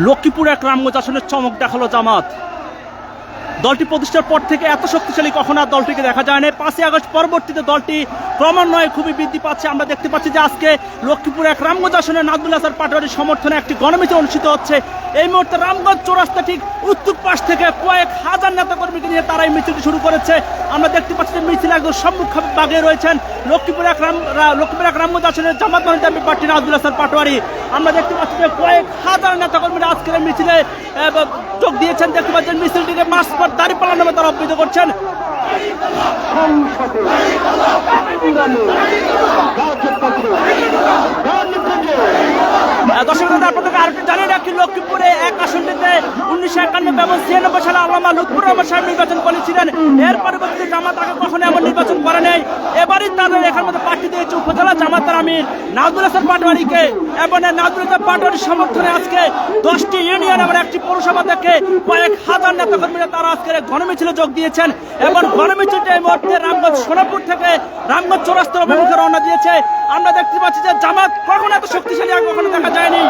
লক্ষ্মীপুর এক রামগঞ্জ আসনের চমক দেখালো জামাত। দলটি প্রতিষ্ঠার পর থেকে এত শক্তিশালী কখনো আর দলটিকে দেখা যায় না। 5ই আগস্ট পরবর্তীতে দলটি ক্রমান্বয়ে খুবই বৃদ্ধি পাচ্ছে। আমরা দেখতে পাচ্ছি যে আজকে লক্ষ্মীপুর এক রামগঞ্জ আসনে নাজমুল হাসান পাটোয়ারির সমর্থনে একটি গণমিছিল অনুষ্ঠিত হচ্ছে। এই মুহূর্তে রামগঞ্জ চৌরাস্তা ঠিক উত্তর পাশ থেকে কয়েক হাজার নেতাকর্মীকে নিয়ে তারা এই মিছিলটি শুরু করেছে। আমরা দেখতে পাচ্ছি যে মিছিল একদম সম্মুখ ভাগে রয়েছেন লক্ষ্মীপুর এক রামগঞ্জ আসনের জামাত মনোনীত প্রার্থী নাজমুল হাসান পাটোয়ারি। আমরা দেখতে পাচ্ছি যে কয়েক হাজার নেতাকর্মীরা আজকের এই মিছিলে যোগ দিয়েছেন। দেখতে পাচ্ছেন মিছিলটিকে মাস পর দাঁড়িপাল্লা নামে তারা অভিযোগ করছেন। দর্শকদের আপনাদেরকে আরেকটু জানিয়ে রাখি, লক্ষ্মীপুরে এক আসনটিতে 1991 এবং 96 সালে আল্লামা লুৎফুর রহমান সাহেব নির্বাচন করেছিলেন। এর পরবর্তীতে জামাত আগে কখনো এমন নির্বাচন করে নেই। এবারই তাদের এখান মধ্যে প্রার্থী দিয়েছে উপজেলা জামাতের আমির নাজমুল হাসান পাটোয়ারিকে। এবং নাজমুল হাসান পাটোয়ারির সমর্থনে আজকে 10টি ইউনিয়ন এবং একটি পৌরসভা থেকে কয়েক হাজার নেতাকর্মীরা তারা আজকের গণমিছিলে যোগ দিয়েছেন। এবং গণমিছিলটি এই মুহূর্তে রামগঞ্জ সোনাপুর থেকে রামগঞ্জ চৌরাস্তার অভিমুখে রওনা দিয়েছে। আমরা দেখতে পাচ্ছি যে জামাত কখনো এত শক্তিশালী আর কখনো দেখা যায়নি।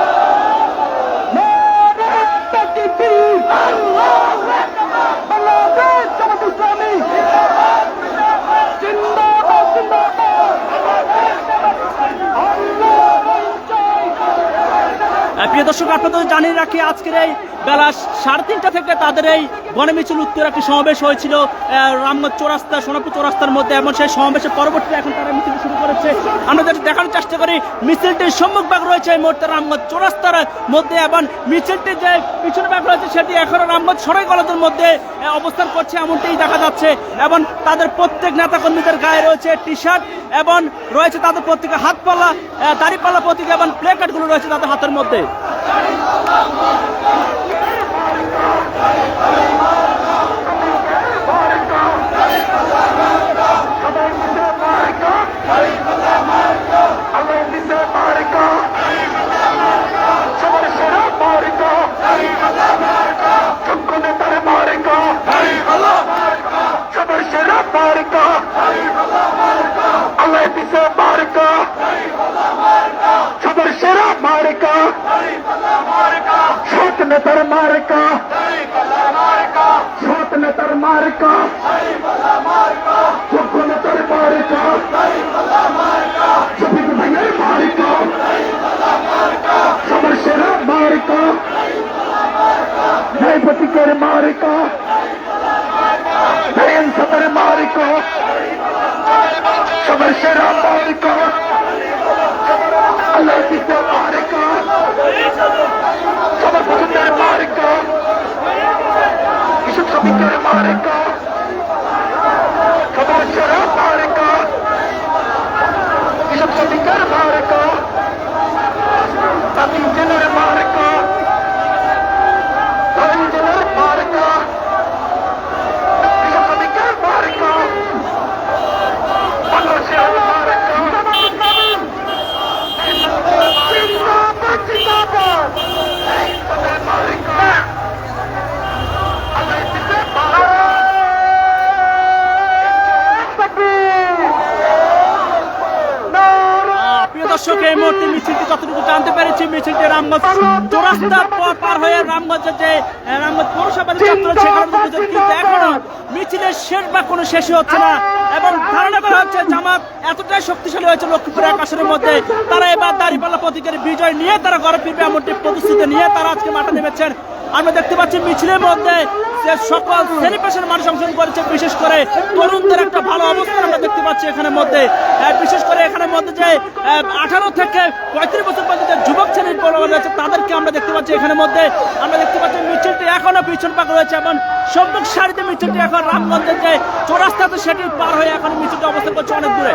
প্রিয় দর্শক, আপনাদের জানিয়ে রাখি আজকের এই বেলা 3:30 থেকে তাদের এই গণমিছিল উত্তর একটি সমাবেশ হয়েছিল রামগঞ্জ চৌরাস্তা সোনাপুর চৌরাস্তার মধ্যে। এবং সেই সমাবেশের পরবর্তীতে এখন তারা মিছিল শুরু করেছে। আমরা যেটা দেখানোর চেষ্টা করি, মিছিলটির সম্মুখ ভাগ রয়েছে এই মুহূর্তে রামগঞ্জ চৌরাস্তার মধ্যে এবং মিছিলটির যে পিছনে ভাগ রয়েছে সেটি এখনো রামগঞ্জ সরাই কলেজের মধ্যে অবস্থান করছে এমনটাই দেখা যাচ্ছে। এবং তাদের প্রত্যেক নেতাকর্মীদের গায়ে রয়েছে টি শার্ট এবং রয়েছে তাদের প্রত্যেকের হাতপাল্লা দাড়িপাল্লা প্রতীক এবং প্লে কার্ডগুলো রয়েছে তাদের হাতের মধ্যে। এই মুহূর্তে মিছিলটি যতটুকু জানতে পেরেছি, মিছিলটি রামগঞ্জ চৌরাস্তার পর পার হয়ে রামগঞ্জের যে রামগঞ্জ পৌরসভার ছাত্র সেখানে কিন্তু এখনো মিছিলের শেষ বা কোনো শেষই হচ্ছে না। এবং ধারণা করা হচ্ছে জামাত এতটাই শক্তিশালী হয়েছে লক্ষ্মীপুর এক আসনের মধ্যে, তারা এবার দাঁড়িপাল্লা প্রতীকের বিজয় নিয়ে তারা ঘরে ফিরবে এমনটি প্রতিশ্রুতি নিয়ে তারা আজকে মাঠে নেমেছেন। আমরা দেখতে পাচ্ছি মিছিলের মধ্যে যে সকল শ্রেণী পেশার মানুষ অংশগ্রহণ করেছে, বিশেষ করে তরুণদের একটা ভালো অবস্থান আমরা দেখতে পাচ্ছি এখানের মধ্যে। বিশেষ করে এখানের মধ্যে যে 18 থেকে 35 বছর পর্যন্ত যুবক শ্রেণীর রয়েছে তাদেরকে আমরা দেখতে পাচ্ছি এখানের মধ্যে। আমরা দেখতে পাচ্ছি মিছিলটি এখনো পিছন পাক রয়েছে এবং সম্মুখ সারিতে মিছিলটি এখন রামগঞ্জের যে চৌরাস্তাতে সেটি পার হয়ে এখন মিছিলটি অবস্থান করছে অনেক দূরে।